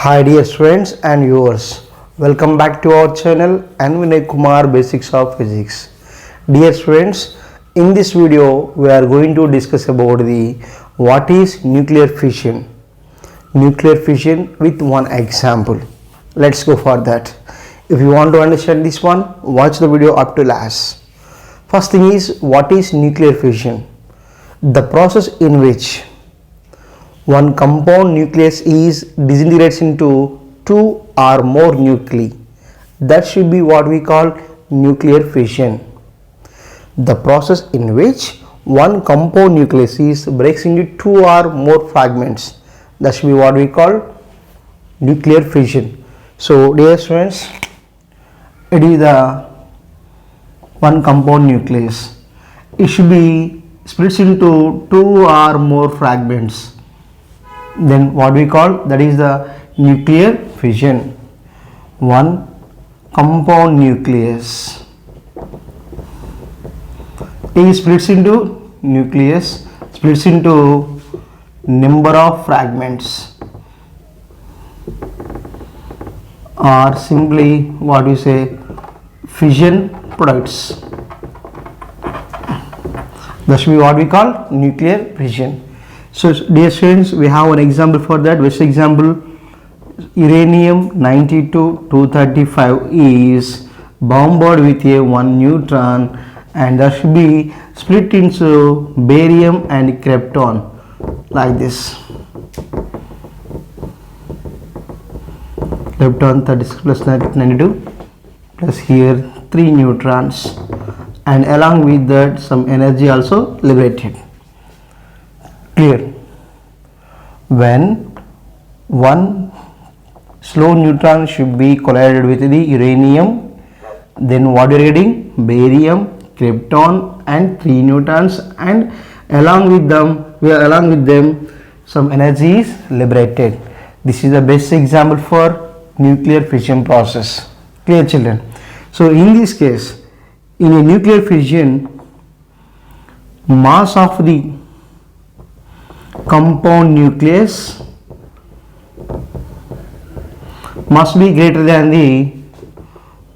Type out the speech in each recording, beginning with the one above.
Hi dear students and viewers, welcome back to our channel Vinay Kumar Basics of Physics. Dear students, in this video we are going to discuss about the what is nuclear fission. Nuclear fission with one example. Let's go for that. If you want to understand this one, watch the video up to last. First thing is, what is nuclear fission? The process in which one compound nucleus is disintegrates into two or more nuclei. That should be what we call nuclear fission. The process in which one compound nucleus is breaks into two or more fragments. That should be what we call nuclear fission. So dear students, it is the one compound nucleus. It should be split into two or more fragments. Then what we call that is the nuclear fission. One compound nucleus is splits into number of fragments, or simply what we say fission products. That should be what we call nuclear fission. So dear students, we have an example for that. Which example? Uranium-92-235 is bombarded with a 1 neutron, and that should be split into barium and krypton like this. Krypton 36 plus 92 plus here 3 neutrons, and along with that some energy also liberated. Clear? When one slow neutron should be collided with the uranium, then what we are getting? Barium, krypton and 3 neutrons, and along with them some energy is liberated. This is the best example for nuclear fission process. Clear children? So in this case, in a nuclear fission, mass of the compound nucleus must be greater than the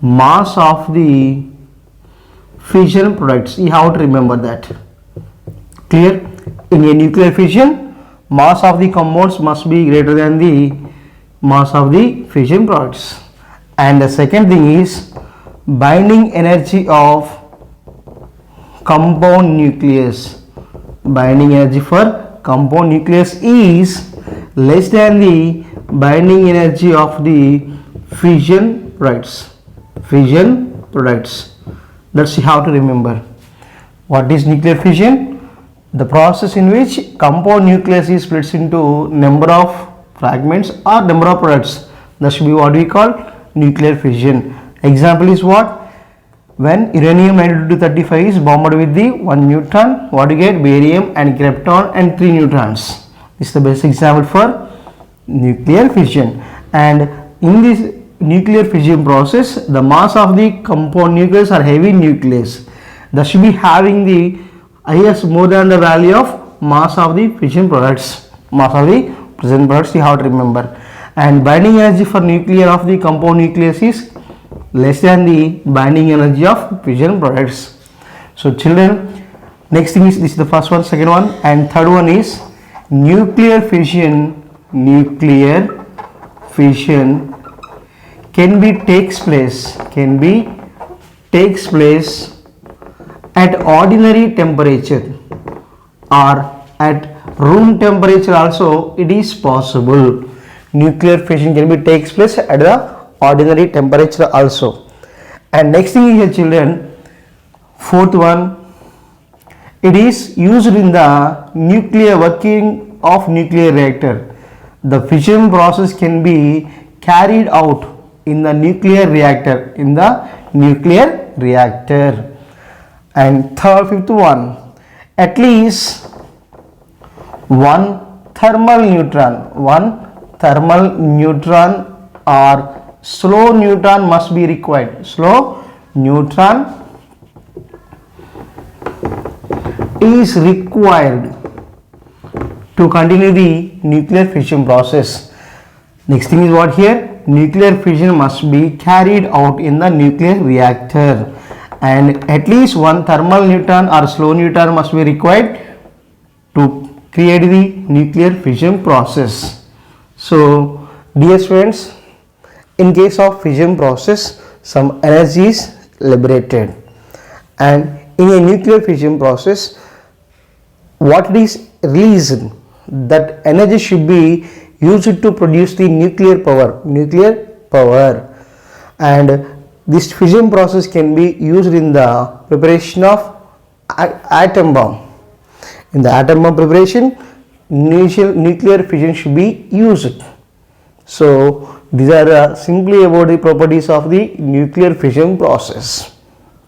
mass of the fission products. You have to remember that. Clear? In a nuclear fission, mass of the compounds must be greater than the mass of the fission products. And the second thing is, binding energy of compound nucleus. Binding energy for compound nucleus is less than the binding energy of the fission products. That's how to remember. What is nuclear fission? The process in which compound nucleus is split into number of fragments or number of products. That should be what we call nuclear fission. Example is what? When uranium-92-235 is bombarded with the 1 neutron, what you get? Barium and krypton and 3 neutrons. This is the best example for nuclear fission. And in this nuclear fission process, the mass of the compound nucleus or heavy nucleus, that should be having the IS more than the value of mass of the fission products. Mass of the present products, you have to remember. And binding energy for nuclear of the compound nucleus is less than the binding energy of fission products. So children, next thing is, this is the first one, second one, and third one is nuclear fission. Nuclear fission takes place at ordinary temperature, or at room temperature also it is possible. Nuclear fission takes place at the ordinary temperature also. And next thing is here children, fourth one, it is used in the nuclear working of nuclear reactor. The fission process can be carried out in the nuclear reactor. And fifth one, at least one thermal neutron or slow neutron must be required. Slow neutron is required to continue the nuclear fission process. Next thing is what here? Nuclear fission must be carried out in the nuclear reactor, and at least one thermal neutron or slow neutron must be required to create the nuclear fission process. So dear students, in case of fission process, some energy is liberated, and in a nuclear fission process, what is released, that energy should be used to produce the nuclear power, and this fission process can be used in the preparation of atom bomb. In the atom bomb preparation, nuclear fission should be used. So these are simply about the properties of the nuclear fission process.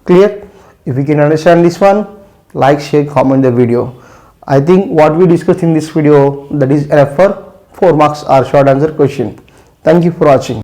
Clear? If you can understand this one, like, share, comment the video. I think what we discussed in this video, that is enough for 4 marks or short answer question. Thank you for watching.